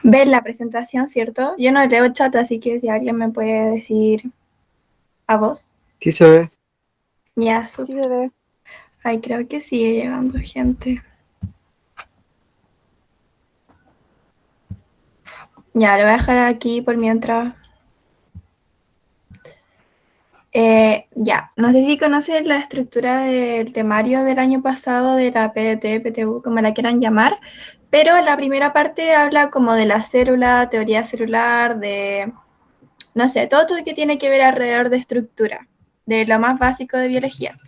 ver la presentación, ¿cierto? Yo no leo chat, así que si alguien me puede decir a vos. Sí se ve. Ya, Sí súper. se ve. Ay, creo que sigue llegando gente. Ya, lo voy a dejar aquí por mientras. Ya, no sé si conoces la estructura del temario del año pasado de la PDT, PTU, como la quieran llamar, pero la primera parte habla como de la célula, teoría celular, de, no sé, todo lo que tiene que ver alrededor de estructura, de lo más básico de biología.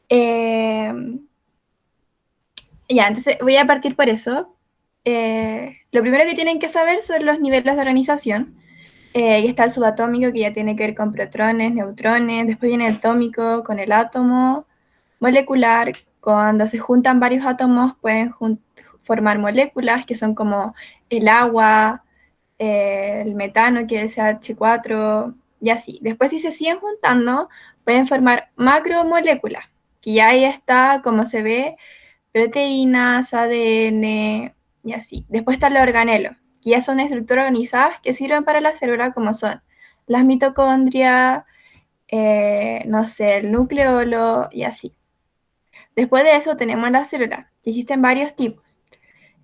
Eh, ya, entonces voy a partir por eso. Lo primero que tienen que saber son los niveles de organización. Y está el subatómico, que ya tiene que ver con protones, neutrones. Después viene el atómico con el átomo molecular. Cuando se juntan varios átomos pueden formar moléculas que son como el agua, el metano, que es CH4, y así. Después, si se siguen juntando, pueden formar macromoléculas, que ya ahí está, como se ve, proteínas, ADN y así. Después están los organelos, que ya son estructuras organizadas que sirven para la célula, como son las mitocondrias, no sé, el nucleolo y así. Después de eso tenemos la célula, que existen varios tipos.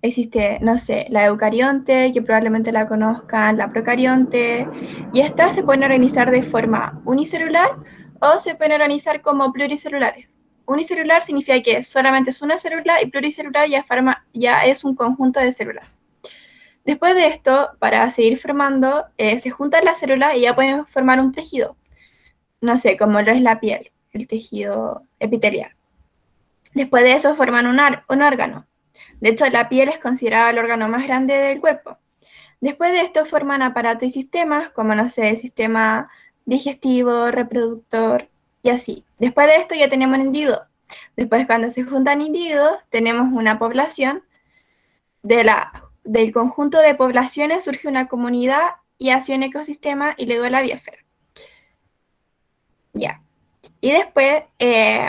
Existe, no sé, la eucarionte, que probablemente la conozcan, la procarionte, y estas se pueden organizar de forma unicelular o se pueden organizar como pluricelulares. Unicelular significa que solamente es una célula y pluricelular ya es un conjunto de células. Después de esto, para seguir formando, se juntan las células y ya pueden formar un tejido. No sé, como lo es la piel, el tejido epitelial. Después de eso forman un órgano. De hecho, la piel es considerada el órgano más grande del cuerpo. Después de esto forman aparatos y sistemas, como no sé, sistema digestivo, reproductor y así. Después de esto ya tenemos un individuo. Después, cuando se juntan individuos, tenemos una población. Del conjunto de poblaciones surge una comunidad y hace un ecosistema y luego la biosfera. Ya. Y después,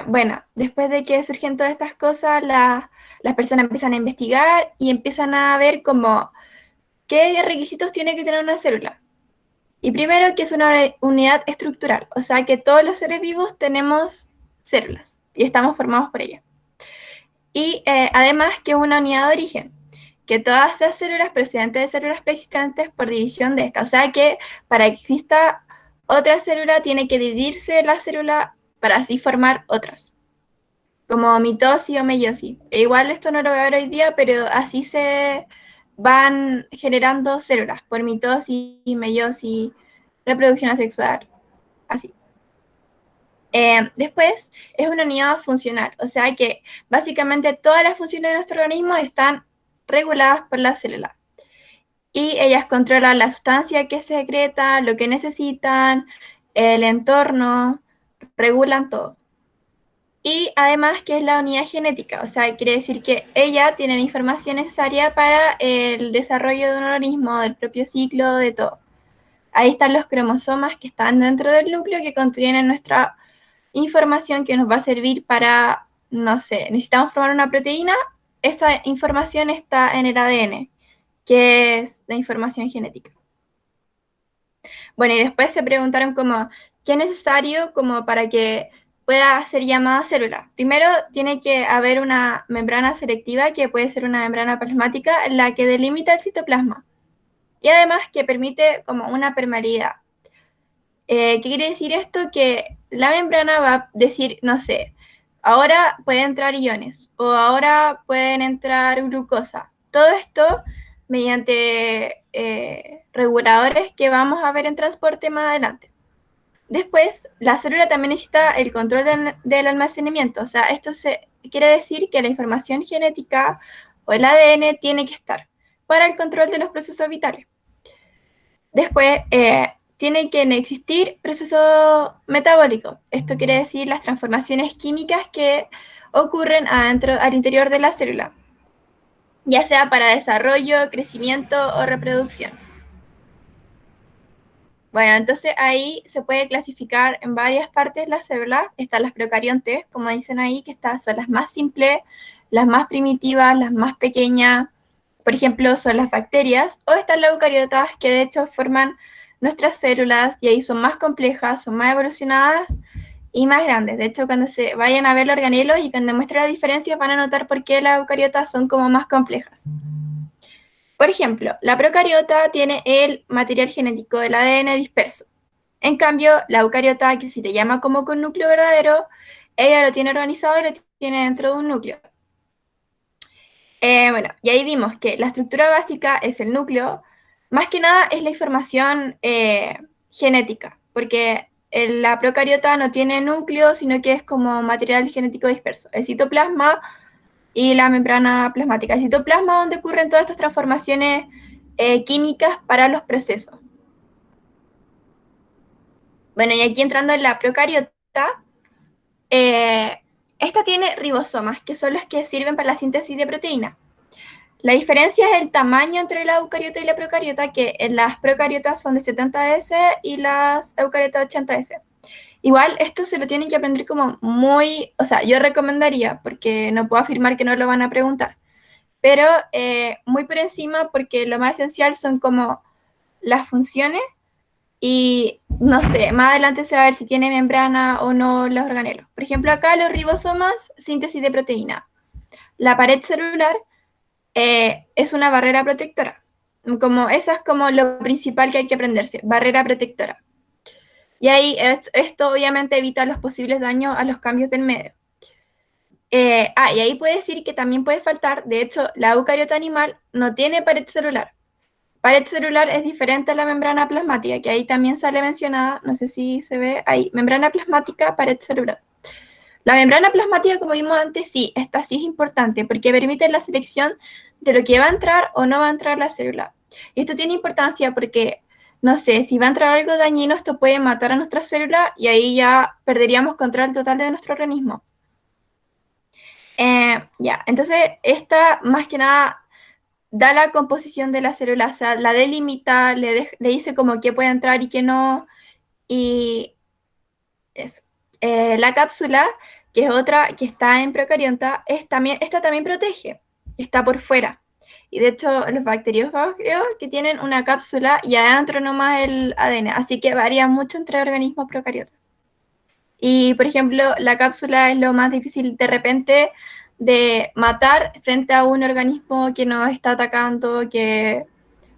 bueno, después de que surgen todas estas cosas, las personas empiezan a investigar y empiezan a ver como qué requisitos tiene que tener una célula. Y primero que es una unidad estructural, o sea que todos los seres vivos tenemos células y estamos formados por ellas. Y además que es una unidad de origen, que todas las células procedentes de células preexistentes por división de esta. O sea que para que exista otra célula tiene que dividirse la célula para así formar otras, como mitosis o meiosis. E igual esto no lo voy a ver hoy día, pero así se van generando células por mitosis, meiosis, reproducción asexual, así. Después es una unidad funcional, o sea que básicamente todas las funciones de nuestro organismo están reguladas por la célula y ellas controlan la sustancia que se secreta, lo que necesitan, el entorno, regulan todo. Y además que es la unidad genética, o sea, quiere decir que ella tiene la información necesaria para el desarrollo de un organismo, del propio ciclo, de todo. Ahí están los cromosomas que están dentro del núcleo que contienen nuestra información que nos va a servir para, no sé, necesitamos formar una proteína, esa información está en el ADN, que es la información genética. Bueno, y después se preguntaron como, ¿qué es necesario como para que pueda ser llamada célula? Primero, tiene que haber una membrana selectiva, que puede ser una membrana plasmática, la que delimita el citoplasma. Y además que permite como una permeabilidad. ¿Qué quiere decir esto? Que la membrana va a decir, no sé, ahora pueden entrar iones o ahora pueden entrar glucosa. Todo esto mediante reguladores que vamos a ver en transporte más adelante. Después, la célula también necesita el control del almacenamiento. O sea, quiere decir que la información genética o el ADN tiene que estar para el control de los procesos vitales. Después, tiene que existir proceso metabólico. Esto quiere decir las transformaciones químicas que ocurren al interior de la célula, ya sea para desarrollo, crecimiento o reproducción. Bueno, entonces ahí se puede clasificar en varias partes las células. Están las procariontes, como dicen ahí, que estas son las más simples, las más primitivas, las más pequeñas. por ejemplo, son las bacterias, o están las eucariotas, que de hecho forman nuestras células y ahí son más complejas, son más evolucionadas y más grandes. De hecho, cuando se vayan a ver los organelos y cuando muestren las diferencias van a notar por qué las eucariotas son como más complejas. Por ejemplo, la procariota tiene el material genético del ADN disperso. En cambio, la eucariota, que se le llama como con núcleo verdadero, ella lo tiene organizado y lo tiene dentro de un núcleo. Bueno, y ahí vimos que la estructura básica es el núcleo, más que nada es la información genética, porque la procariota no tiene núcleo, sino que es como material genético disperso. El citoplasma y la membrana plasmática. El citoplasma donde ocurren todas estas transformaciones químicas para los procesos. Bueno, y aquí entrando en la procariota, esta tiene ribosomas, que son los que sirven para la síntesis de proteína. La diferencia es el tamaño entre la eucariota y la procariota, que en las procariotas son de 70S y las eucariotas 80S. Igual esto se lo tienen que aprender como muy, o sea, yo recomendaría, porque no puedo afirmar que no lo van a preguntar, pero muy por encima porque lo más esencial son como las funciones y no sé, más adelante se va a ver si tiene membrana o no los organelos. Por ejemplo, acá los ribosomas, síntesis de proteína. La pared celular es una barrera protectora. Como, esa es como lo principal que hay que aprenderse, barrera protectora. Y ahí esto obviamente evita los posibles daños a los cambios del medio. Y ahí puede decir que también puede faltar, de hecho, la eucariota animal no tiene pared celular. Pared celular es diferente a la membrana plasmática, que ahí también sale mencionada, no sé si se ve ahí, membrana plasmática, pared celular. La membrana plasmática, como vimos antes, sí, esta sí es importante porque permite la selección de lo que va a entrar o no va a entrar la célula. Y esto tiene importancia porque, no sé, si va a entrar algo dañino, esto puede matar a nuestra célula y ahí ya perderíamos control total de nuestro organismo. Ya, entonces esta más que nada da la composición de la célula, o sea, la delimita, le dice como qué puede entrar y qué no, y eso. La cápsula, que es otra que está en procarionta, esta también protege, está por fuera. Y de hecho, los bacteriófagos creo que tienen una cápsula y adentro nomás el ADN, así que varía mucho entre organismos procariotas. Y, por ejemplo, la cápsula es lo más difícil de repente de matar frente a un organismo que nos está atacando, que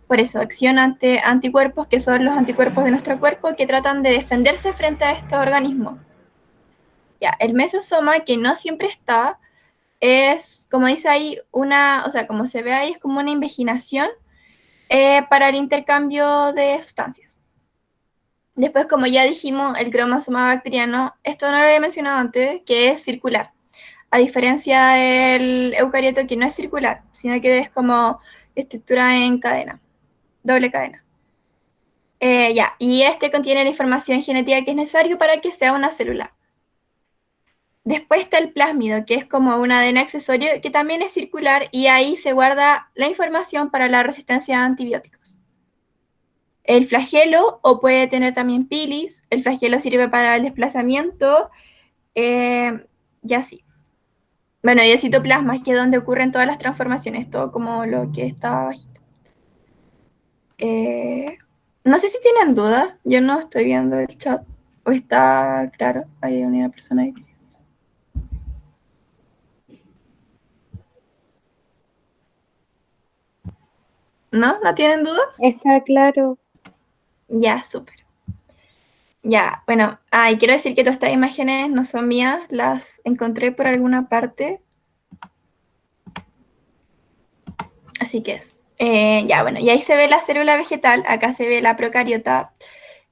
por eso acciona ante anticuerpos, que son los anticuerpos de nuestro cuerpo, que tratan de defenderse frente a estos organismos. Ya, el mesosoma, que no siempre está, es, como dice ahí, o sea, como se ve ahí, es como una invaginación para el intercambio de sustancias. Después, como ya dijimos, el cromosoma bacteriano, esto no lo había mencionado antes, que es circular. A diferencia del eucarioto, que no es circular, sino que es como estructura en cadena, doble cadena. Ya, y este contiene la información genética que es necesaria para que sea una célula. Después está el plásmido, que es como un ADN accesorio que también es circular y ahí se guarda la información para la resistencia a antibióticos. El flagelo, o puede tener también pilis, el flagelo sirve para el desplazamiento, y así. Bueno, y el citoplasma, que es donde ocurren todas las transformaciones, todo como lo que está bajito. No sé si tienen dudas, yo no estoy viendo el chat, o está claro, hay una persona ahí. ¿No? ¿No tienen dudas? Está claro. Ya, súper. Ya, bueno, y quiero decir que todas estas imágenes no son mías, las encontré por alguna parte, así que es. Ya, bueno, y ahí se ve la célula vegetal, acá se ve la procariota.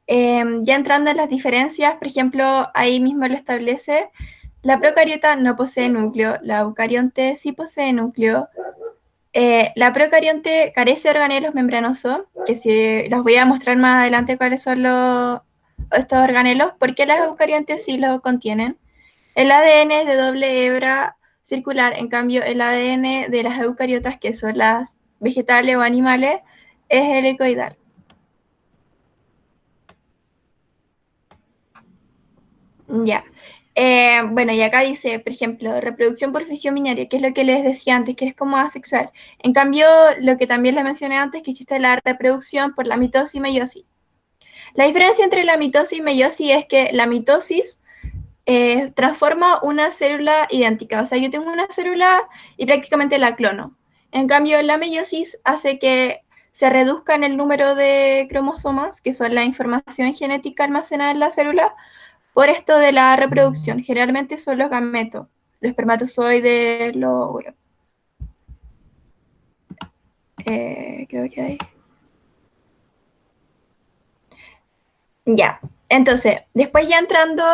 Ya entrando en las diferencias, por ejemplo, ahí mismo lo establece, la procariota no posee núcleo, la eucarionte sí posee núcleo. La procarionte carece de organelos membranosos, que si los voy a mostrar más adelante cuáles son estos organelos, porque las eucariontes sí lo contienen. El ADN es de doble hebra circular, en cambio el ADN de las eucariotas, que son las vegetales o animales, es helicoidal. Ya. Bueno, y acá dice, por ejemplo, reproducción por fisión binaria, que es lo que les decía antes, que es como asexual. En cambio, lo que también les mencioné antes, que existe la reproducción por la mitosis y meiosis. La diferencia entre la mitosis y meiosis es que la mitosis transforma una célula idéntica. O sea, yo tengo una célula y prácticamente la clono. En cambio, la meiosis hace que se reduzcan el número de cromosomas, que son la información genética almacenada en la célula, por esto de la reproducción. Generalmente son los gametos, los espermatozoides, los óvulos. Creo que hay. Ya, entonces, después ya entrando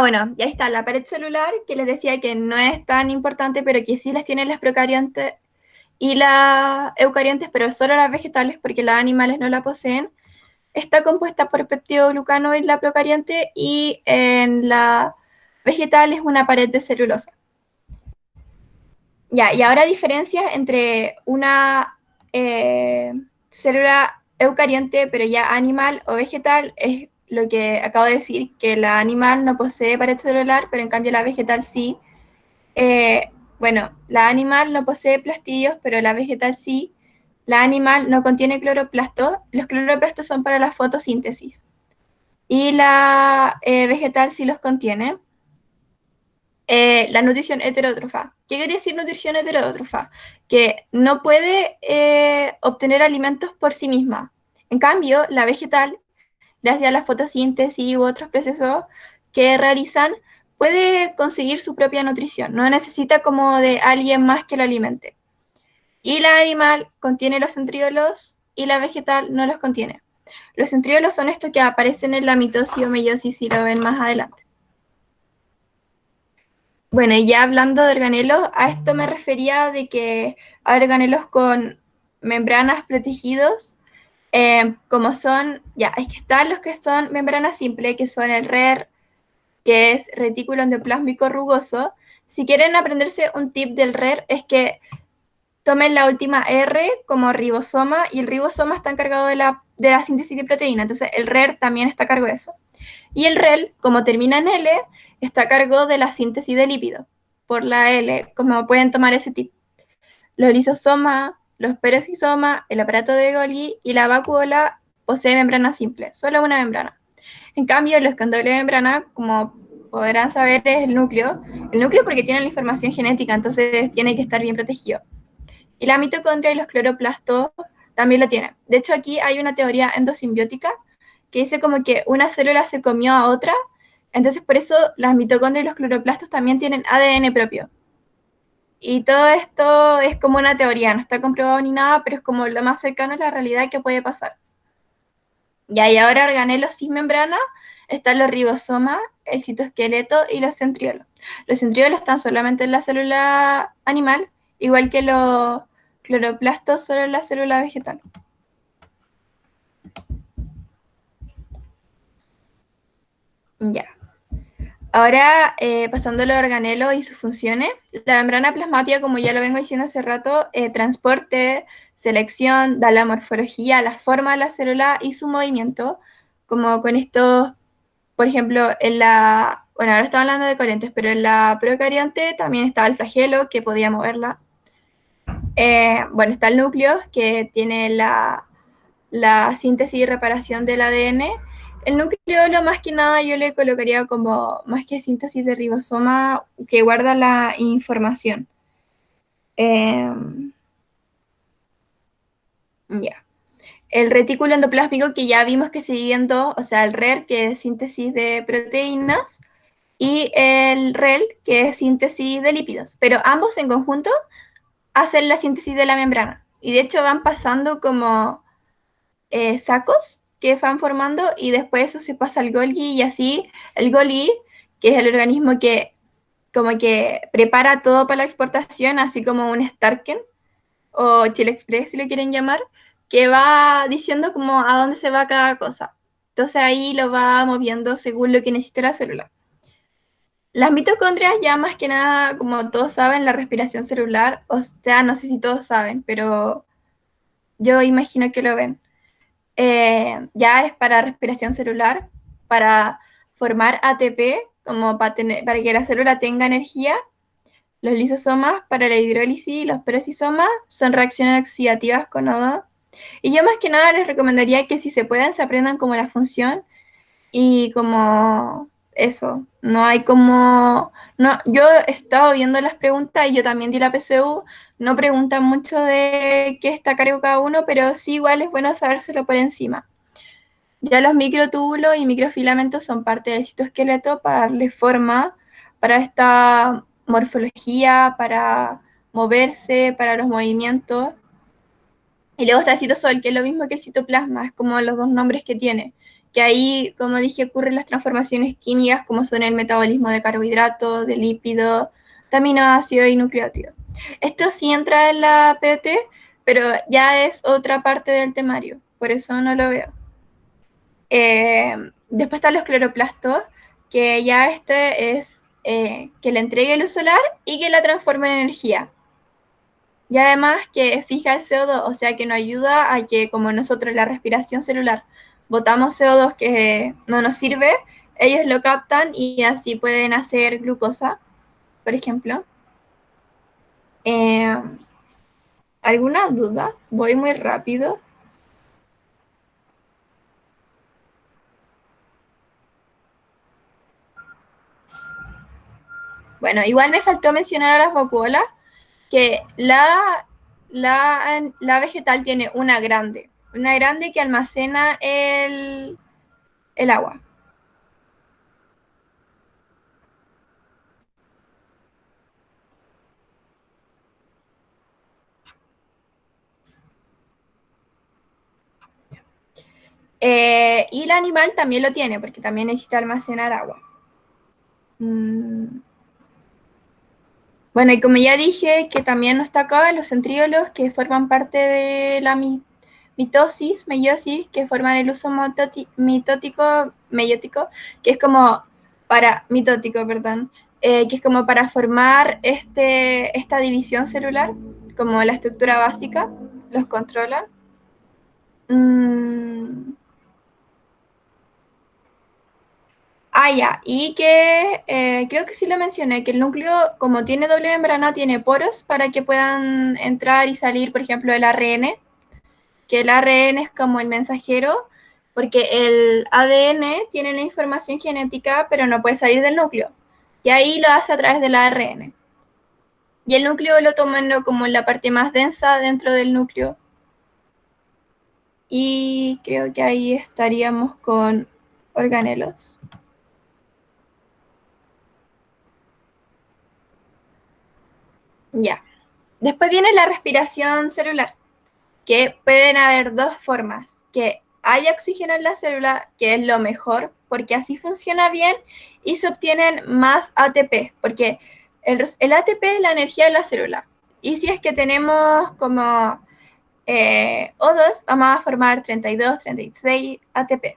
bueno, ya está la pared celular, que les decía que no es tan importante, pero que sí las tienen las procariontes y las eucariontes, pero solo las vegetales, porque las animales no la poseen. Está compuesta por peptidoglucano en la procarionte y en la vegetal es una pared de celulosa. Ya, y ahora diferencia entre una célula eucarionte, pero ya animal o vegetal, es lo que acabo de decir, que la animal no posee pared celular, pero en cambio la vegetal sí. Bueno, la animal no posee plastidiolos, pero la vegetal sí. La animal no contiene cloroplastos. Los cloroplastos son para la fotosíntesis. Y la vegetal sí los contiene. La nutrición heterótrofa. ¿Qué quiere decir nutrición heterótrofa? Que no puede obtener alimentos por sí misma. En cambio, la vegetal, gracias a la fotosíntesis u otros procesos que realizan, puede conseguir su propia nutrición. No necesita como de alguien más que lo alimente. Y la animal contiene los centriolos y la vegetal no los contiene. Los centriolos son estos que aparecen en la mitosis o meiosis si lo ven más adelante. Bueno, y ya hablando de organelos, a esto me refería de que hay organelos con membranas protegidos, como son, ya, es que están los que son membranas simples, que son el RER, que es retículo endoplásmico rugoso. Si quieren aprenderse un tip del RER, es que tomen la última R como ribosoma, y el ribosoma está encargado de la síntesis de proteína, entonces el RER también está a cargo de eso. Y el REL, como termina en L, está a cargo de la síntesis de lípidos, por la L, como pueden tomar ese tip. Los lisosomas, los peroxisomas, el aparato de Golgi y la vacuola poseen membrana simple, solo una membrana. En cambio, los con doble membrana, como podrán saber, es el núcleo. El núcleo porque tiene la información genética, entonces tiene que estar bien protegido. Y la mitocondria y los cloroplastos también lo tienen. De hecho, aquí hay una teoría endosimbiótica que dice como que una célula se comió a otra, entonces por eso las mitocondrias y los cloroplastos también tienen ADN propio. Y todo esto es como una teoría, no está comprobado ni nada, pero es como lo más cercano a la realidad que puede pasar. Y ahora organelos sin membrana están los ribosomas, el citoesqueleto y los centriolos. Los centriolos están solamente en la célula animal, igual que los cloroplastos solo en la célula vegetal. Ya. Ahora, pasando a los organelos y sus funciones, la membrana plasmática, como ya lo vengo diciendo hace rato, transporte, selección, da la morfología, la forma de la célula y su movimiento, como con estos, por ejemplo, bueno, ahora estamos hablando de corrientes, pero en la procarionte también está el flagelo, que podía moverla. Bueno, está el núcleo, que tiene la síntesis y reparación del ADN. El núcleo, lo más que nada, yo le colocaría como más que síntesis de ribosoma que guarda la información. Eh, ya. El retículo endoplásmico que ya vimos que se divide en dos, o sea, el RER, que es síntesis de proteínas, y el REL, que es síntesis de lípidos. Pero ambos en conjunto hacen la síntesis de la membrana. Y de hecho van pasando como sacos que van formando y después eso se pasa al Golgi y así el Golgi, que es el organismo que como que prepara todo para la exportación, así como un Starken o Chile Express si lo quieren llamar, que va diciendo como a dónde se va cada cosa. Entonces ahí lo va moviendo según lo que necesite la célula. Las mitocondrias ya más que nada, como todos saben, la respiración celular, o sea, no sé si todos saben, pero yo imagino que lo ven. Ya es para respiración celular, para formar ATP, como para que la célula tenga energía. Los lisosomas para la hidrólisis y los peroxisomas son reacciones oxidativas con O2. Y yo más que nada les recomendaría que si se pueden se aprendan como la función y como eso. No hay como... No, yo he estado viendo las preguntas y yo también di la PSU. No preguntan mucho de qué está a cargo cada uno, pero sí igual es bueno sabérselo por encima. Ya los microtúbulos y microfilamentos son parte del citoesqueleto para darle forma para esta morfología, para moverse, para los movimientos. Y luego está el citosol, que es lo mismo que el citoplasma, es como los dos nombres que tiene. Que ahí, como dije, ocurren las transformaciones químicas, como son el metabolismo de carbohidratos, de lípidos, de aminoácidos y nucleótidos. Esto sí entra en la PT, pero ya es otra parte del temario, por eso no lo veo. Después están los cloroplastos, que ya este es que le entregue luz solar y que la transforme en energía. Y además que fija el CO2, o sea que nos ayuda a que como nosotros la respiración celular botamos CO2 que no nos sirve, ellos lo captan y así pueden hacer glucosa, por ejemplo. Eh, ¿Alguna duda? Voy muy rápido. Bueno, igual me faltó mencionar a las vacuolas, que la vegetal tiene una grande que almacena el agua. Y el animal también lo tiene, porque también necesita almacenar agua. Mm. Bueno, y como ya dije, que también no está acá los centríolos que forman parte de la mitosis, meiosis, que forman el uso meiótico, que es como mitótico, perdón, que es como para formar esta división celular, como la estructura básica, los controlan. Mm. Ya, y que creo que sí lo mencioné, que el núcleo, como tiene doble membrana, tiene poros para que puedan entrar y salir, por ejemplo, el ARN, que el ARN es como el mensajero, porque el ADN tiene la información genética, pero no puede salir del núcleo. Y ahí lo hace a través del ARN. Y el núcleo lo toman como la parte más densa dentro del núcleo. Y creo que ahí estaríamos con organelos. Ya. Después viene la respiración celular, que pueden haber dos formas, que haya oxígeno en la célula, que es lo mejor, porque así funciona bien y se obtienen más ATP, porque el ATP es la energía de la célula. Y si es que tenemos como O2, vamos a formar 32, 36 ATP.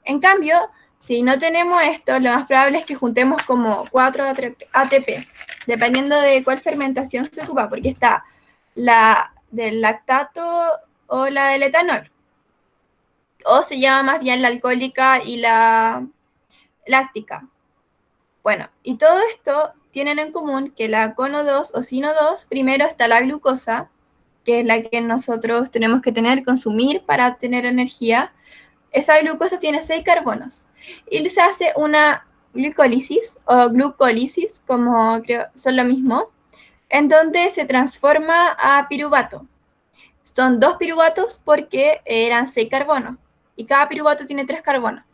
En cambio, si no tenemos esto, lo más probable es que juntemos como 4 ATP, dependiendo de cuál fermentación se ocupa, porque está la del lactato o la del etanol. O se llama más bien la alcohólica y la láctica. Bueno, y todo esto tienen en común que la cono 2 o sino 2, primero está la glucosa, que es la que nosotros tenemos que consumir para tener energía. Esa glucosa tiene 6 carbonos y se hace una glicólisis o glucólisis, como creo son lo mismo, en donde se transforma a piruvato. Son 2 piruvatos porque eran 6 carbonos y cada piruvato tiene 3 carbonos.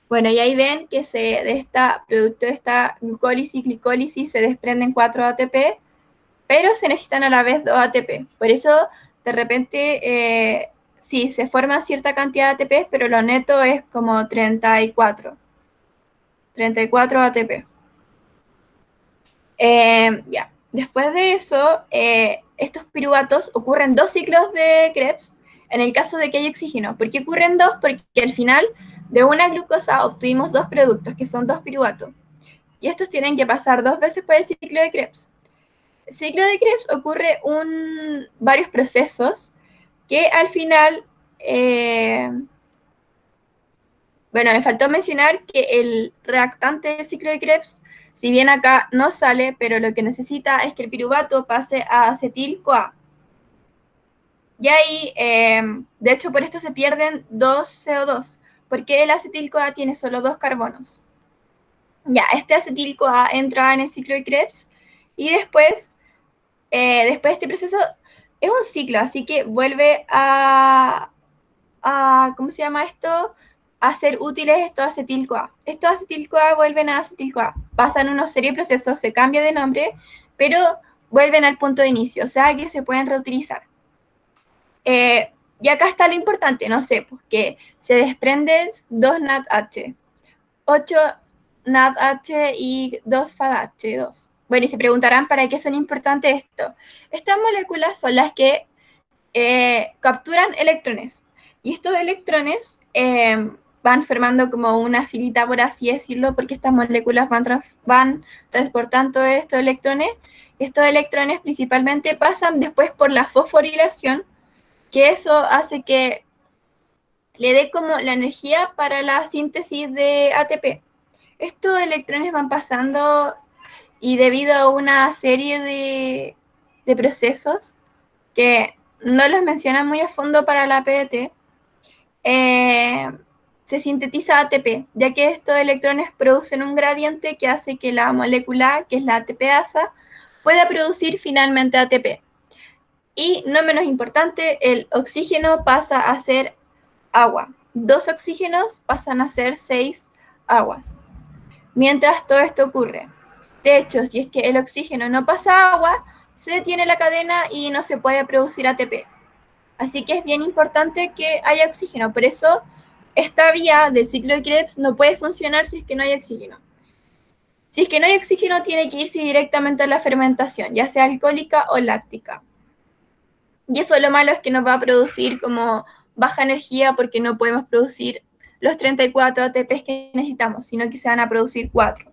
Bueno, y ahí ven que producto de esta glucólisis, glicólisis, se desprenden 4 ATP, pero se necesitan a la vez 2 ATP. Por eso, de repente, sí, se forma cierta cantidad de ATP, pero lo neto es como 34. 34 ATP. Ya. Después de eso, estos piruvatos ocurren 2 ciclos de Krebs en el caso de que haya oxígeno. ¿Por qué ocurren 2? Porque al final de una glucosa obtuvimos 2 productos, que son 2 piruvatos. Y estos tienen que pasar 2 veces por el ciclo de Krebs. El ciclo de Krebs ocurre varios procesos que al final Bueno, me faltó mencionar que el reactante del ciclo de Krebs, si bien acá no sale, pero lo que necesita es que el piruvato pase a acetil-CoA. Y ahí, de hecho, por esto se pierden 2 CO2, porque el acetil-CoA tiene solo 2 carbonos. Ya, este acetil-CoA entra en el ciclo de Krebs y después de este proceso es un ciclo, así que vuelve ¿cómo se llama esto? A ser útiles estos acetil-CoA. Estos acetil-CoA vuelven a acetil-CoA. Pasan una serie de procesos, se cambia de nombre, pero vuelven al punto de inicio, o sea que se pueden reutilizar. Y acá está lo importante, no sé, porque se desprenden 2 NADH, 8 NADH y 2 FADH2. Bueno, y se preguntarán para qué son importantes esto. Estas moléculas son las que capturan electrones. Y estos electrones van formando como una filita, por así decirlo, porque estas moléculas van transportando estos electrones. Estos electrones principalmente pasan después por la fosforilación, que eso hace que le dé como la energía para la síntesis de ATP. Estos electrones van pasando y debido a una serie de procesos que no los mencionan muy a fondo para la PDT, se sintetiza ATP, ya que estos electrones producen un gradiente que hace que la molécula, que es la ATPasa, pueda producir finalmente ATP. Y no menos importante, el oxígeno pasa a ser agua. 2 oxígenos pasan a ser 6 aguas. Mientras todo esto ocurre. De hecho, si es que el oxígeno no pasa agua, se detiene la cadena y no se puede producir ATP. Así que es bien importante que haya oxígeno. Por eso, esta vía del ciclo de Krebs no puede funcionar si es que no hay oxígeno. Si es que no hay oxígeno, tiene que irse directamente a la fermentación, ya sea alcohólica o láctica. Y eso lo malo es que nos va a producir como baja energía porque no podemos producir los 34 ATPs que necesitamos, sino que se van a producir 4.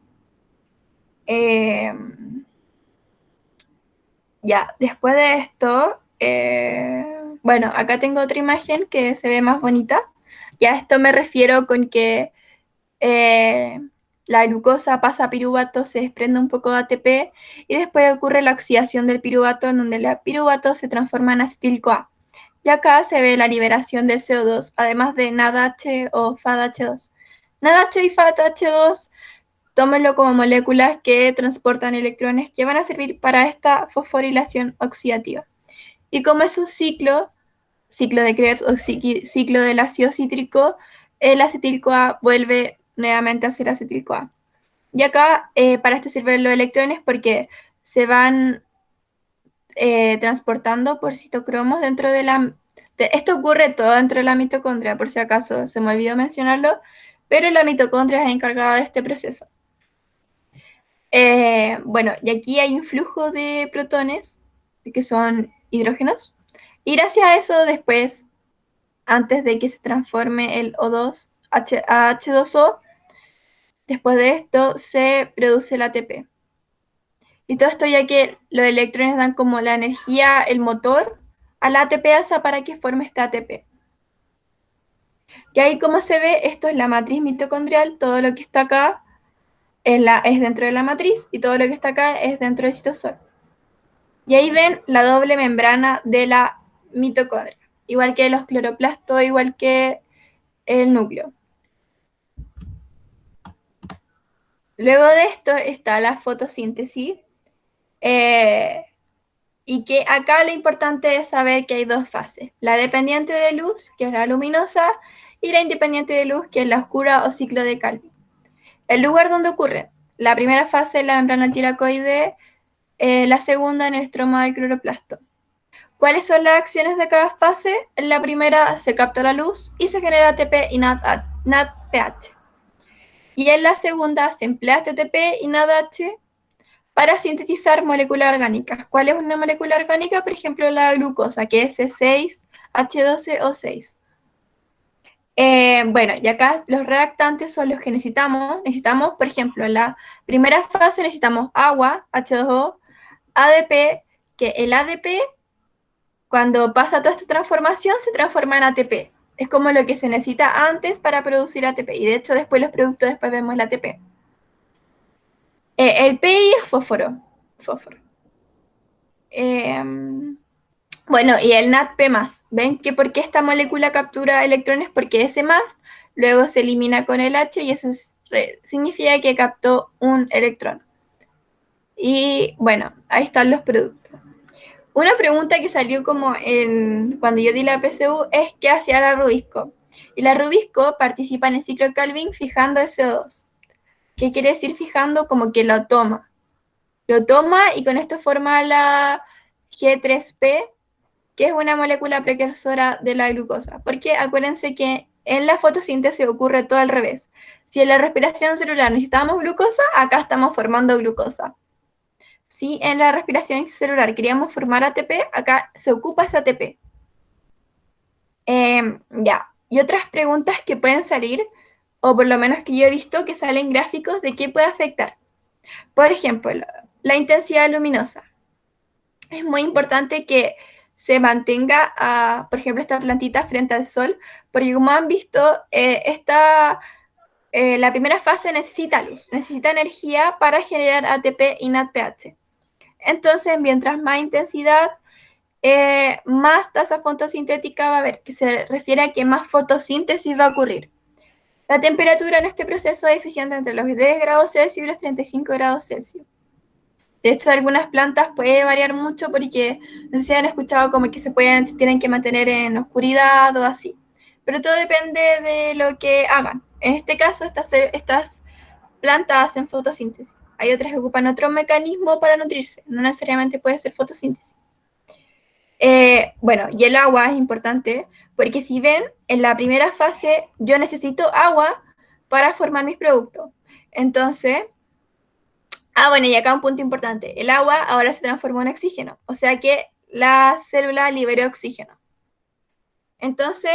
Ya, después de esto, bueno, acá tengo otra imagen que se ve más bonita. Ya a esto me refiero con que la glucosa pasa a piruvato, se desprende un poco de ATP y después ocurre la oxidación del piruvato en donde el piruvato se transforma en acetil-CoA. Y acá se ve la liberación del CO2, además de NADH o FADH2. NADH y FADH2, tómenlo como moléculas que transportan electrones que van a servir para esta fosforilación oxidativa. Y como es un ciclo de Krebs o ciclo del ácido cítrico, el acetil-CoA vuelve nuevamente a ser acetil-CoA. Y acá para esto sirven los electrones porque se van transportando por citocromos dentro de la... Esto ocurre todo dentro de la mitocondria, por si acaso se me olvidó mencionarlo, pero la mitocondria es encargada de este proceso. Bueno, y aquí hay un flujo de protones, que son hidrógenos, y gracias a eso después, antes de que se transforme el O2 a H2O, después de esto se produce el ATP. Y todo esto ya que los electrones dan como la energía, el motor, a la ATPasa para que forme este ATP. Y ahí como se ve, esto es la matriz mitocondrial, todo lo que está acá es dentro de la matriz y todo lo que está acá es dentro del citosol. Y ahí ven la doble membrana de la mitocondria, igual que los cloroplastos, igual que el núcleo. Luego de esto está la fotosíntesis, y que acá lo importante es saber que hay 2 fases, la dependiente de luz, que es la luminosa, y la independiente de luz, que es la oscura o ciclo de Calvin. El lugar donde ocurre, la primera fase en la membrana tilacoide, la segunda en el estroma del cloroplasto. ¿Cuáles son las acciones de cada fase? En la primera se capta la luz y se genera ATP y NADPH. Y en la segunda se emplea este ATP y NADH para sintetizar moléculas orgánicas. ¿Cuál es una molécula orgánica? Por ejemplo, la glucosa, que es C6H12O6. Bueno, y acá los reactantes son los que necesitamos. Necesitamos, por ejemplo, en la primera fase necesitamos agua, H2O, ADP, que el ADP, cuando pasa toda esta transformación, se transforma en ATP. Es como lo que se necesita antes para producir ATP. Y de hecho, después los productos, después vemos el ATP. El PI es fósforo. Fósforo. Bueno, y el NADP+. ¿Ven que por qué esta molécula captura electrones? Porque ese más luego se elimina con el H y eso significa que captó un electrón. Y bueno, ahí están los productos. Una pregunta que salió como cuando yo di la PSU es qué hacía la Rubisco. Y la Rubisco participa en el ciclo Calvin fijando el CO2. ¿Qué quiere decir fijando? Como que lo toma. Lo toma y con esto forma la G3P, que es una molécula precursora de la glucosa. Porque acuérdense que en la fotosíntesis ocurre todo al revés. Si en la respiración celular necesitábamos glucosa, acá estamos formando glucosa. Si en la respiración celular queríamos formar ATP, acá se ocupa ese ATP. Ya. Y otras preguntas que pueden salir, o por lo menos que yo he visto que salen gráficos de qué puede afectar. Por ejemplo, la intensidad luminosa. Es muy importante que se mantenga, por ejemplo, esta plantita frente al sol, porque como han visto, la primera fase necesita luz, necesita energía para generar ATP y NADPH. Entonces, mientras más intensidad, más tasa fotosintética va a haber, que se refiere a que más fotosíntesis va a ocurrir. La temperatura en este proceso es eficiente entre los 10 grados Celsius y los 35 grados Celsius. De hecho, algunas plantas puede variar mucho porque no sé si han escuchado como que se tienen que mantener en oscuridad o así. Pero todo depende de lo que hagan. En este caso, estas plantas hacen fotosíntesis. Hay otras que ocupan otro mecanismo para nutrirse. No necesariamente puede ser fotosíntesis. Bueno, y el agua es importante porque si ven, en la primera fase yo necesito agua para formar mis productos. Entonces, bueno, y acá un punto importante. El agua ahora se transformó en oxígeno, o sea que la célula liberó oxígeno. Entonces,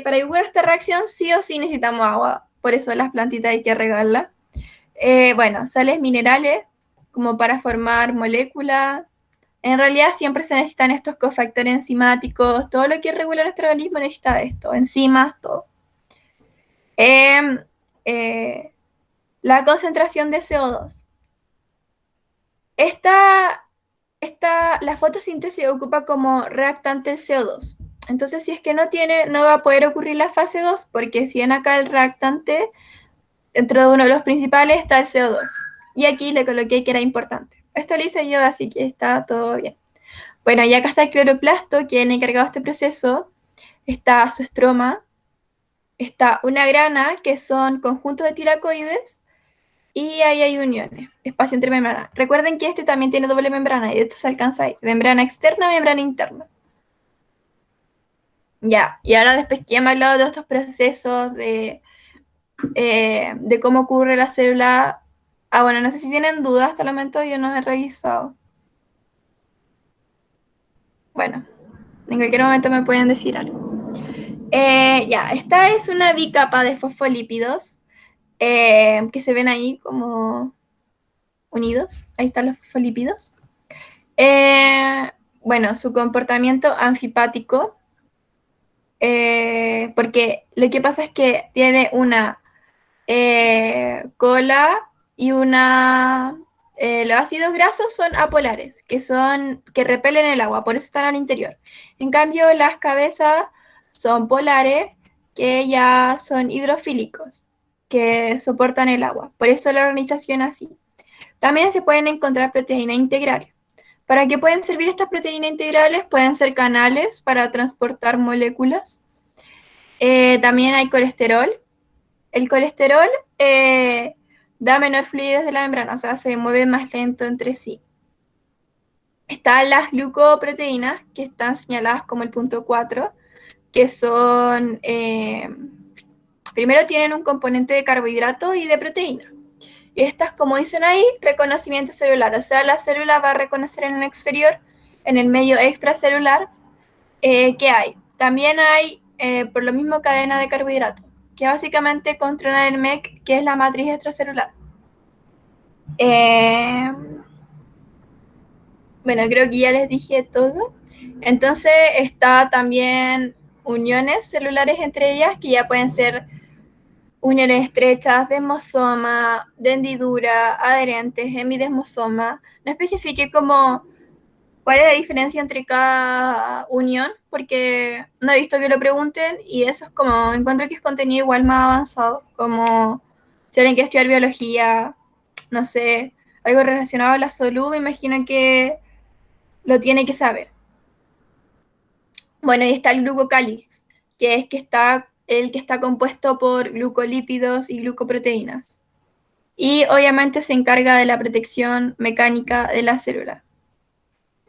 para igualar esta reacción, sí o sí necesitamos agua. Por eso las plantitas hay que regarlas. Bueno, sales minerales, como para formar moléculas. En realidad siempre se necesitan estos cofactores enzimáticos. Todo lo que regula nuestro organismo necesita de esto. Enzimas, todo. Eh, la concentración de CO2. La fotosíntesis ocupa como reactante el CO2. Entonces, si es que no tiene, no va a poder ocurrir la fase 2, porque si ven acá el reactante, dentro de uno de los principales está el CO2. Y aquí le coloqué que era importante. Esto lo hice yo, así que está todo bien. Bueno, y acá está el cloroplasto, que ha encargado este proceso. Está su estroma. Está una grana, que son conjuntos de tilacoides. Y ahí hay uniones, espacio entre membranas. Recuerden que este también tiene doble membrana y de hecho se alcanza ahí. Membrana externa, membrana interna. Ya, y ahora después que ya me he hablado de todos estos procesos de cómo ocurre la célula. Bueno, no sé si tienen dudas, hasta el momento yo no he revisado. Bueno, en cualquier momento me pueden decir algo. Ya, esta es una bicapa de fosfolípidos que se ven ahí como unidos. Ahí están los fosfolípidos. Bueno, su comportamiento anfipático, porque lo que pasa es que tiene una cola y los ácidos grasos son apolares, que repelen el agua, por eso están al interior. En cambio, las cabezas son polares, que ya son hidrofílicos, que soportan el agua. Por eso la organización así. También se pueden encontrar proteínas integrales. ¿Para qué pueden servir estas proteínas integrales? Pueden ser canales para transportar moléculas. También hay colesterol. El colesterol da menor fluidez de la membrana, o sea, se mueve más lento entre sí. Están las glucoproteínas, que están señaladas como el punto 4, que son, primero tienen un componente de carbohidrato y de proteína. Y estas, como dicen ahí, reconocimiento celular, o sea, la célula va a reconocer en el exterior, en el medio extracelular, ¿qué hay? También hay, por lo mismo, cadena de carbohidratos, que básicamente controla el MEC, que es la matriz extracelular. Bueno, creo que ya les dije todo. Entonces está también uniones celulares entre ellas, que ya pueden ser uniones estrechas, desmosoma, de hendidura, adherentes, hemidesmosoma. No especifique como cuál es la diferencia entre cada unión, porque no he visto que lo pregunten y eso es como, encuentro que es contenido igual más avanzado, como si alguien quiere estudiar biología, no sé, algo relacionado a la salud, me imagino que lo tiene que saber. Bueno, y está el glucocálix, que es el que está compuesto por glucolípidos y glucoproteínas. Y obviamente se encarga de la protección mecánica de la célula.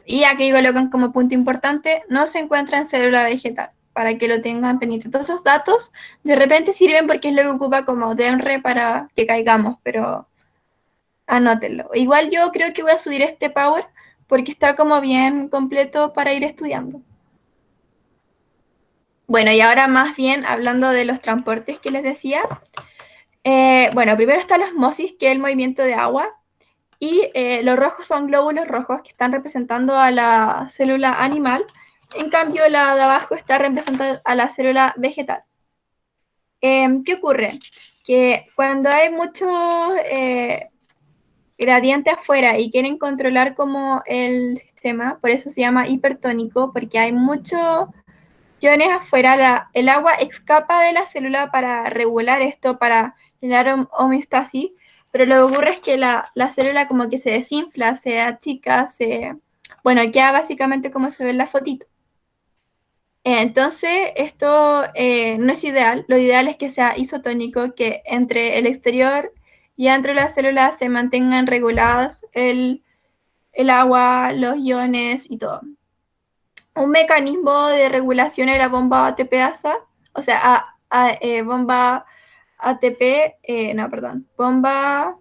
Y aquí colocan como punto importante, no se encuentra en célula vegetal, para que lo tengan pendiente. Todos esos datos de repente sirven porque es lo que ocupa como DEMRE para que caigamos, pero anótenlo. Igual yo creo que voy a subir este Power porque está como bien completo para ir estudiando. Bueno, y ahora más bien hablando de los transportes que les decía. Bueno, primero está la osmosis, que es el movimiento de agua. Y los rojos son glóbulos rojos que están representando a la célula animal. En cambio, la de abajo está representando a la célula vegetal. ¿Qué ocurre? Que cuando hay mucho gradiente afuera y quieren controlar como el sistema, por eso se llama hipertónico, porque hay muchos iones afuera, el agua escapa de la célula para regular esto, para generar homeostasis, pero lo que ocurre es que la célula como que se desinfla, se achica, bueno, queda básicamente como se ve en la fotito. Entonces, esto no es ideal. Lo ideal es que sea isotónico, que entre el exterior y dentro de la célula se mantengan regulados el agua, los iones y todo. Un mecanismo de regulación es la bomba ATP-ASA, o sea, bomba ATP, no, perdón, bomba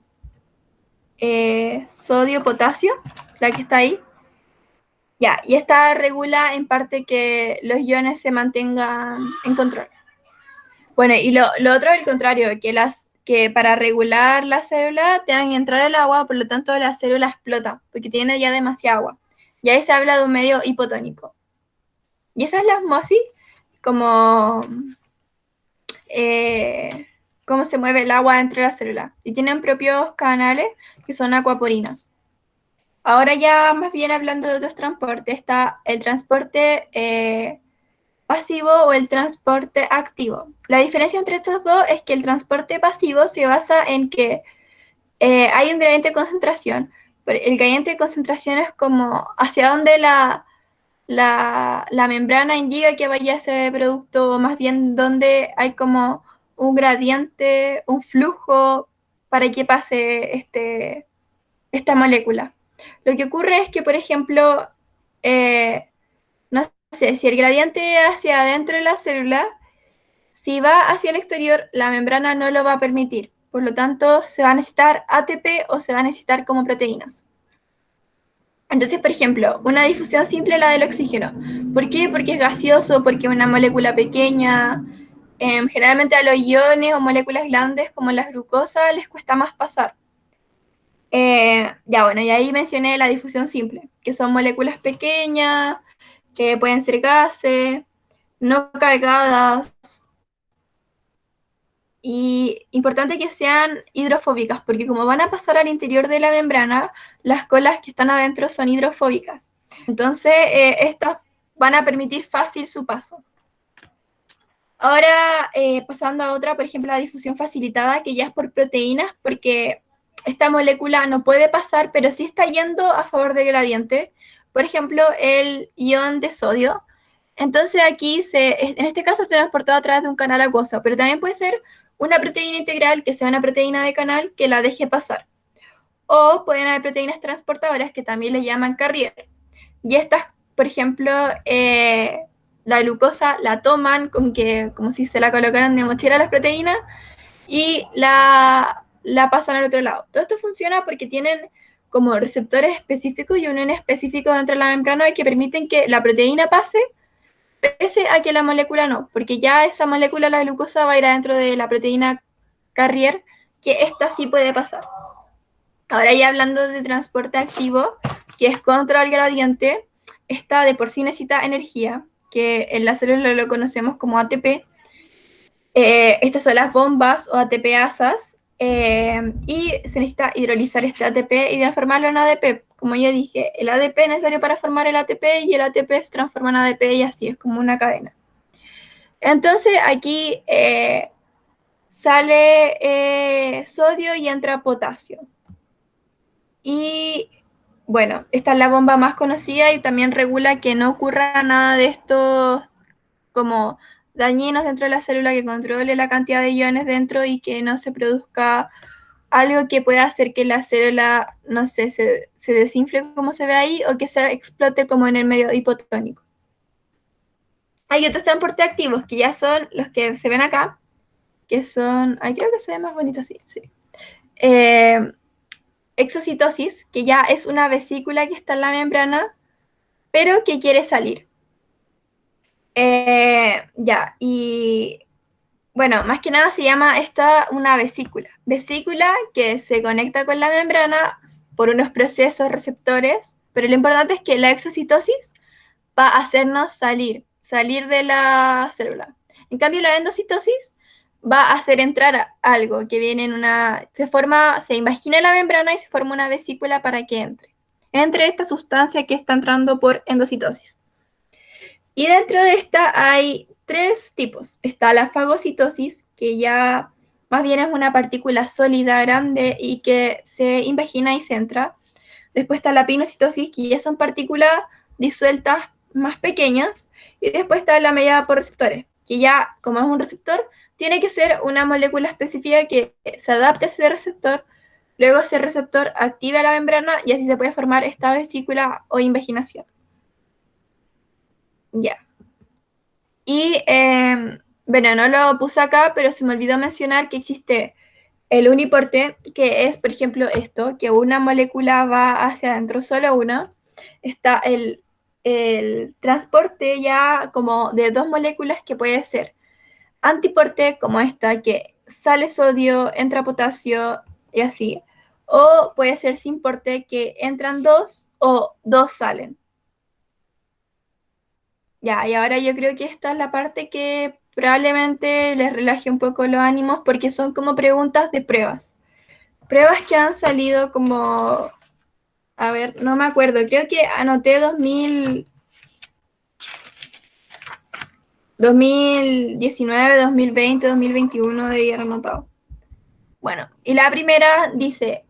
sodio-potasio, la que está ahí. Ya, y esta regula en parte que los iones se mantengan en control. Bueno, y lo otro es el contrario, que para regular la célula tengan que entrar el agua, por lo tanto la célula explota, porque tiene ya demasiada agua. Y ahí se habla de un medio hipotónico. Y esa es la osmosis, como cómo se mueve el agua dentro de la célula. Y tienen propios canales que son acuaporinas. Ahora ya más bien hablando de otros transportes, está el transporte pasivo o el transporte activo. La diferencia entre estos dos es que el transporte pasivo se basa en que hay un gradiente de concentración. Pero el gradiente de concentración es como hacia dónde la membrana indica que vaya ese producto, o más bien donde hay como un gradiente, un flujo para que pase esta molécula. Lo que ocurre es que, por ejemplo, no sé, si el gradiente hacia adentro de la célula, si va hacia el exterior, la membrana no lo va a permitir. Por lo tanto, se va a necesitar ATP o se va a necesitar como proteínas. Entonces, por ejemplo, una difusión simple es la del oxígeno. ¿Por qué? Porque es gaseoso, porque es una molécula pequeña. Generalmente a los iones o moléculas grandes como la glucosa les cuesta más pasar. Ya bueno, y ahí mencioné la difusión simple, que son moléculas pequeñas, que pueden ser gases, no cargadas, y importante que sean hidrofóbicas, porque como van a pasar al interior de la membrana, las colas que están adentro son hidrofóbicas. Entonces, estas van a permitir fácil su paso. Ahora, pasando a otra, por ejemplo, la difusión facilitada, que ya es por proteínas, porque esta molécula no puede pasar, pero sí está yendo a favor del gradiente. Por ejemplo, el ion de sodio. Entonces aquí, en este caso, se transportado a través de un canal acuoso, pero también puede ser una proteína integral, que sea una proteína de canal, que la deje pasar. O pueden haber proteínas transportadoras, que también le llaman carrier. Y estas, por ejemplo, la glucosa la toman como si se la colocaran de mochila a las proteínas y la pasan al otro lado. Todo esto funciona porque tienen como receptores específicos y uniones específicos dentro de la membrana que permiten que la proteína pase pese a que la molécula no, porque ya esa molécula, la glucosa, va a ir adentro de la proteína carrier, que esta sí puede pasar. Ahora ya hablando de transporte activo, que es contra el gradiente, esta de por sí necesita energía. que en la célula lo conocemos como ATP. Estas son las bombas o ATPasas, y se necesita hidrolizar este ATP y transformarlo en ADP. Como ya dije, el ADP es necesario para formar el ATP y el ATP se transforma en ADP y así es como una cadena. Entonces aquí sale sodio y entra potasio. Y bueno, esta es la bomba más conocida y también regula que no ocurra nada de estos como dañinos dentro de la célula, que controle la cantidad de iones dentro y que no se produzca algo que pueda hacer que la célula, no sé, se desinfle como se ve ahí o que se explote como en el medio hipotónico. Hay otros transportes activos que ya son los que se ven acá, que son, ay, creo que se ve más bonito así, sí. Exocitosis, que ya es una vesícula que está en la membrana, pero que quiere salir. Ya, y bueno, más que nada se llama esta una vesícula. Vesícula que se conecta con la membrana por unos procesos receptores, pero lo importante es que la exocitosis va a hacernos salir de la célula. En cambio, la endocitosis va a hacer entrar algo que viene en una, se imagina la membrana y se forma una vesícula para que entre esta sustancia que está entrando por endocitosis. Y dentro de esta hay tres tipos. Está la fagocitosis, que ya más bien es una partícula sólida grande y que se invagina y se entra. Después está la pinocitosis, que ya son partículas disueltas más pequeñas. Y después está la mediada por receptores, que ya como es un receptor, tiene que ser una molécula específica que se adapte a ese receptor. Luego ese receptor activa la membrana y así se puede formar esta vesícula o invaginación. Ya. Y bueno, no lo puse acá, pero se me olvidó mencionar que existe el uniporte, que es, por ejemplo, esto, que una molécula va hacia adentro, solo una. Está el transporte ya como de dos moléculas que puede ser antiporte, como esta, que sale sodio, entra potasio y así. O puede ser sin porte, que entran dos o dos salen. Ya, y ahora yo creo que esta es la parte que probablemente les relaje un poco los ánimos porque son como preguntas de pruebas. Pruebas que han salido como, a ver, no me acuerdo, creo que anoté 2019, 2020, 2021 de haber anotado. Bueno, y la primera dice,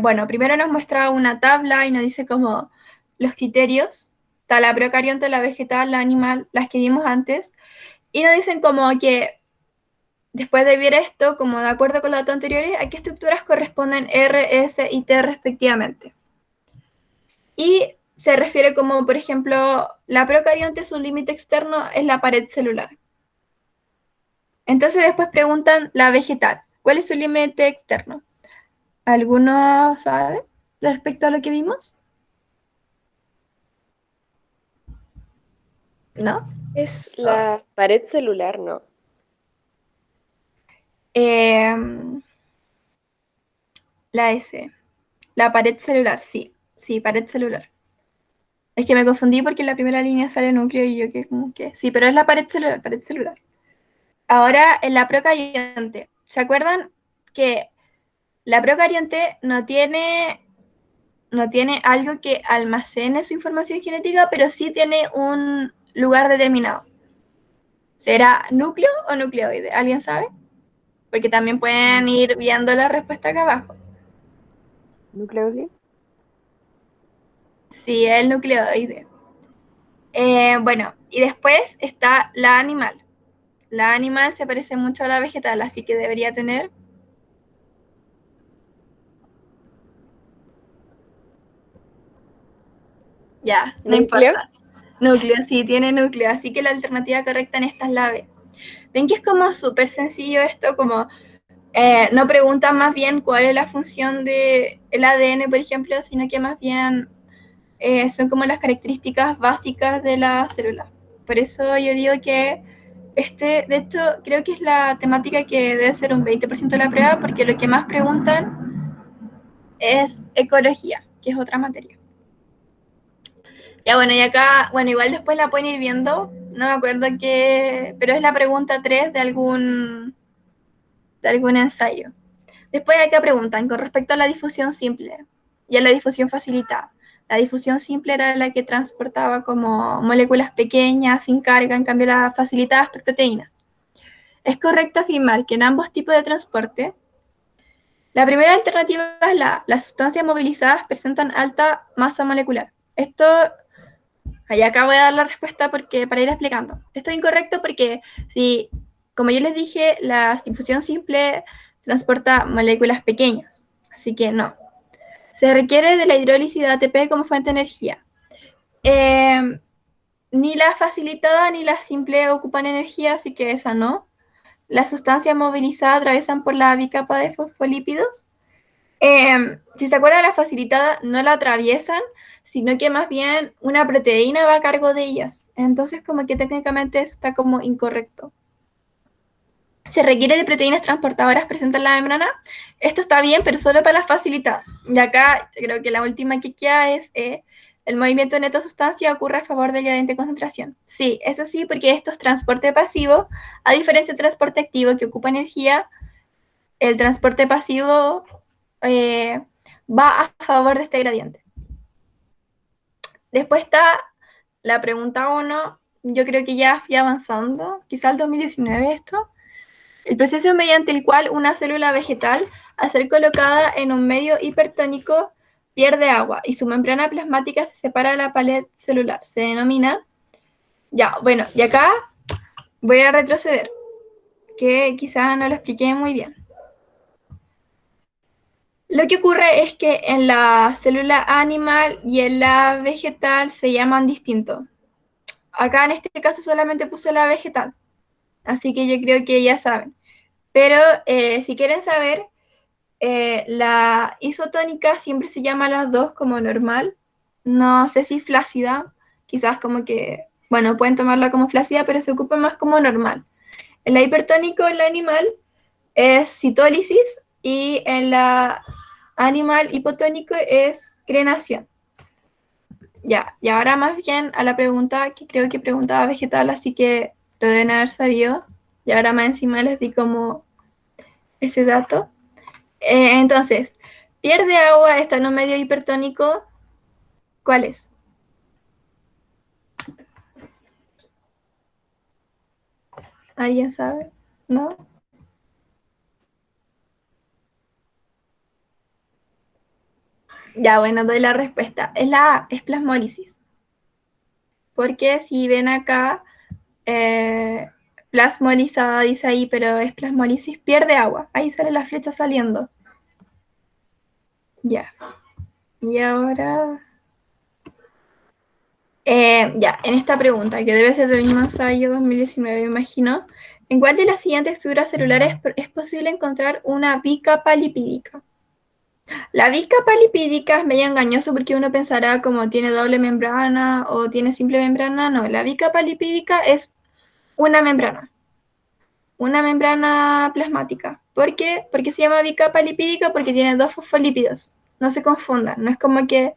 bueno, primero nos muestra una tabla y nos dice como los criterios. Está la procarionte, la vegetal, la animal, las que vimos antes. Y nos dicen como que después de ver esto, como de acuerdo con los datos anteriores, a qué estructuras corresponden R, S y T respectivamente. Y se refiere como, por ejemplo, la procarionte, su límite externo es la pared celular. Entonces después preguntan la vegetal, ¿cuál es su límite externo? ¿Alguno sabe respecto a lo que vimos? ¿No? Es la pared celular, ¿no? Eh, la S, la pared celular, sí, sí, pared celular. Es que me confundí porque en la primera línea sale núcleo y yo que como que... Sí, pero es la pared celular, pared celular. Ahora, en la procarionte. ¿Se acuerdan que la procarionte no tiene algo que almacene su información genética, pero sí tiene un lugar determinado? ¿Será núcleo o nucleoide? ¿Alguien sabe? Porque también pueden ir viendo la respuesta acá abajo. ¿Nucleótido? Sí, el nucleoide. Bueno, y después está la animal. La animal se parece mucho a la vegetal, así que debería tener. Ya, no ¿Núcleo? importa. Núcleo, sí, tiene núcleo, así que la alternativa correcta en esta es la B. Ven que es como súper sencillo esto, como no preguntan más bien cuál es la función del ADN, por ejemplo, sino que más bien son como las características básicas de la célula. Por eso yo digo que de hecho, creo que es la temática que debe ser un 20% de la prueba, porque lo que más preguntan es ecología, que es otra materia. Ya bueno, y acá, bueno, igual después la pueden ir viendo, no me acuerdo qué, pero es la pregunta 3 de algún ensayo. Después acá preguntan con respecto a la difusión simple y a la difusión facilitada. La difusión simple era la que transportaba como moléculas pequeñas sin carga, en cambio las facilitadas por proteínas. Es correcto afirmar que en ambos tipos de transporte, la primera alternativa es las sustancias movilizadas presentan alta masa molecular. Esto, allá acá voy a dar la respuesta para ir explicando. Esto es incorrecto porque si, como yo les dije, la difusión simple transporta moléculas pequeñas, así que no. Se requiere de la hidrólisis de ATP como fuente de energía. Ni la facilitada ni la simple ocupan energía, así que esa no. Las sustancias movilizadas atraviesan por la bicapa de fosfolípidos. Si se acuerdan, la facilitada no la atraviesan, sino que más bien una proteína va a cargo de ellas. Entonces, como que técnicamente eso está como incorrecto. Se requiere de proteínas transportadoras presentes en la membrana. Esto está bien, pero solo para la facilitada. Y acá creo que la última que queda es el movimiento neto de sustancia ocurre a favor del gradiente de concentración. Sí, eso sí, porque esto es transporte pasivo, a diferencia del transporte activo que ocupa energía. El transporte pasivo va a favor de este gradiente. Después está la pregunta 1. Yo creo que ya fui avanzando, quizá el 2019 esto. El proceso mediante el cual una célula vegetal, al ser colocada en un medio hipertónico, pierde agua y su membrana plasmática se separa de la pared celular. Se denomina... Ya, bueno, y acá voy a retroceder, que quizás no lo expliqué muy bien. Lo que ocurre es que en la célula animal y en la vegetal se llaman distinto. Acá en este caso solamente puse la vegetal, así que yo creo que ya saben. Pero si quieren saber, la isotónica siempre se llama a las dos como normal. No sé si flácida, quizás como que, bueno, pueden tomarla como flácida, pero se ocupa más como normal. En la hipertónico, en la animal, es citólisis y en la animal hipotónico es crenación. Ya, y ahora más bien a la pregunta que creo que preguntaba vegetal, así que lo deben haber sabido. Y ahora más encima les di como ese dato. Entonces, pierde agua, está en un medio hipertónico. ¿Cuál es? ¿Alguien sabe? ¿No? Ya, bueno, doy la respuesta. Es la A, es plasmólisis. Porque si ven acá, eh, plasmolizada dice ahí, pero es plasmólisis, pierde agua. Ahí sale la flecha saliendo. Ya. Y ahora, ya, en esta pregunta, que debe ser del mismo ensayo 2019, me imagino, ¿en cuál de las siguientes estructuras celulares es posible encontrar una bicapa lipídica? La bicapa lipídica es medio engañoso porque uno pensará como tiene doble membrana o tiene simple membrana. No, la bicapa lipídica es una una membrana plasmática. ¿Por qué? Porque se llama bicapa lipídica porque tiene dos fosfolípidos. No se confundan, no es como que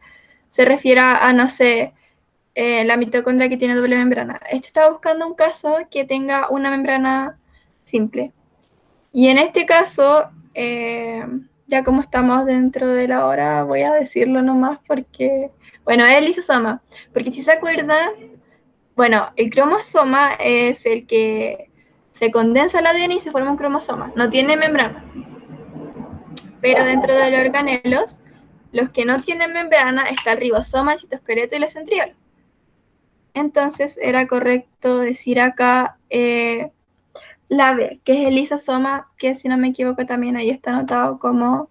se refiera a, no sé, la mitocondria que tiene doble membrana. Este está buscando un caso que tenga una membrana simple. Y en este caso, ya como estamos dentro de la hora, voy a decirlo nomás porque, bueno, es el lisosoma. Porque si se acuerdan, bueno, el cromosoma es el que se condensa el ADN y se forma un cromosoma. No tiene membrana. Pero dentro de los organelos, los que no tienen membrana está el ribosoma, el citoesqueleto y los centriolos. Entonces era correcto decir acá la B, que es el lisosoma, que si no me equivoco también ahí está anotado como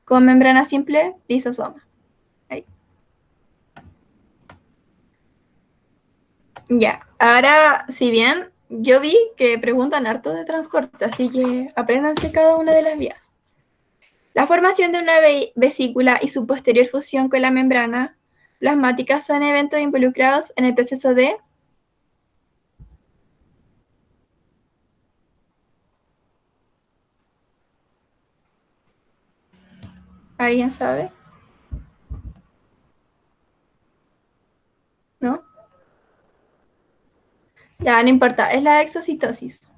con membrana simple, lisosoma. Ahí. Ya, ahora si bien yo vi que preguntan harto de transporte, así que apréndanse cada una de las vías. La formación de una vesícula y su posterior fusión con la membrana plasmática son eventos involucrados en el proceso de... ¿Alguien sabe? ¿No? Ya, no importa, es la exocitosis.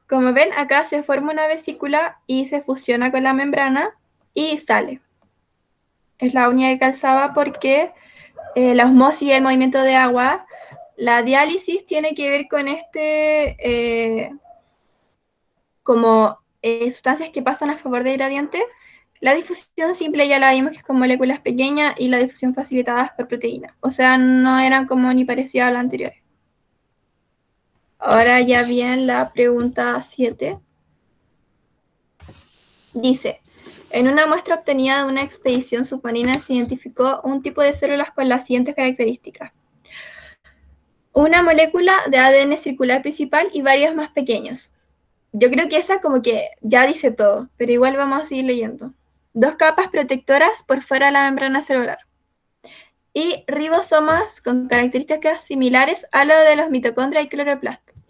Como ven, acá se forma una vesícula y se fusiona con la membrana y sale. Es la única que calzaba porque la osmosis y el movimiento de agua, la diálisis tiene que ver con como sustancias que pasan a favor del gradiente. La difusión simple ya la vimos que es con moléculas pequeñas y la difusión facilitada por proteínas. O sea, no eran como ni parecidas a las anteriores. Ahora ya bien la pregunta 7. Dice, en una muestra obtenida de una expedición submarina se identificó un tipo de células con las siguientes características. Una molécula de ADN circular principal y varios más pequeños. Yo creo que esa como que ya dice todo, pero igual vamos a seguir leyendo. 2 capas protectoras por fuera de la membrana celular. Y ribosomas con características similares a lo de los mitocondrias y cloroplastos.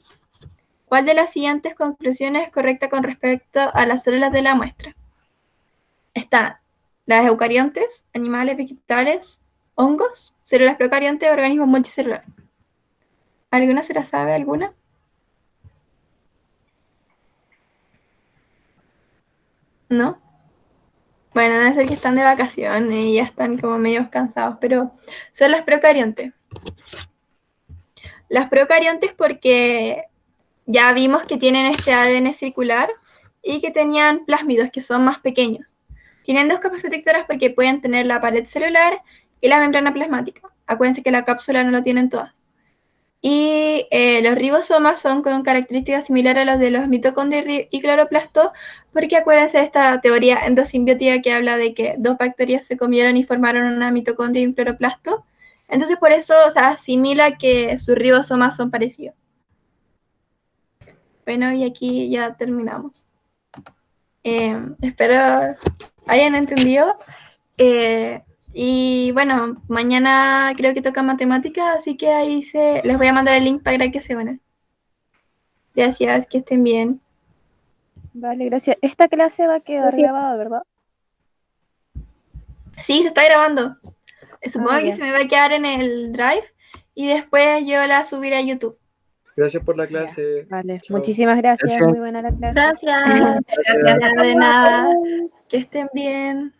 ¿Cuál de las siguientes conclusiones es correcta con respecto a las células de la muestra? Están las eucariontes, animales, vegetales, hongos, células procariontes, organismos multicelulares. ¿Alguna se la sabe? ¿Alguna? ¿No? Bueno, debe ser que están de vacaciones y ya están como medio cansados, pero son las procariontes. Las procariontes porque ya vimos que tienen este ADN circular y que tenían plásmidos que son más pequeños. Tienen 2 capas protectoras porque pueden tener la pared celular y la membrana plasmática. Acuérdense que la cápsula no lo tienen todas. Y los ribosomas son con características similares a las de los mitocondrios y cloroplastos, porque acuérdense de esta teoría endosimbiótica que habla de que 2 bacterias se comieron y formaron una mitocondria y un cloroplasto. Entonces por eso, o sea, asimila que sus ribosomas son parecidos. Bueno, y aquí ya terminamos. Espero hayan entendido. Y bueno, mañana creo que toca matemáticas, así que ahí les voy a mandar el link para que se unan. Gracias, que estén bien. Vale, gracias. Esta clase va a quedar Gracias. grabada, ¿verdad? Sí, se está grabando. Supongo que ya. se me va a quedar en el Drive y después yo la subiré a YouTube. Gracias por la Ya, clase. vale, Chao. muchísimas gracias. Gracias. Muy buena la clase. Gracias. Gracias. De nada. Que estén bien.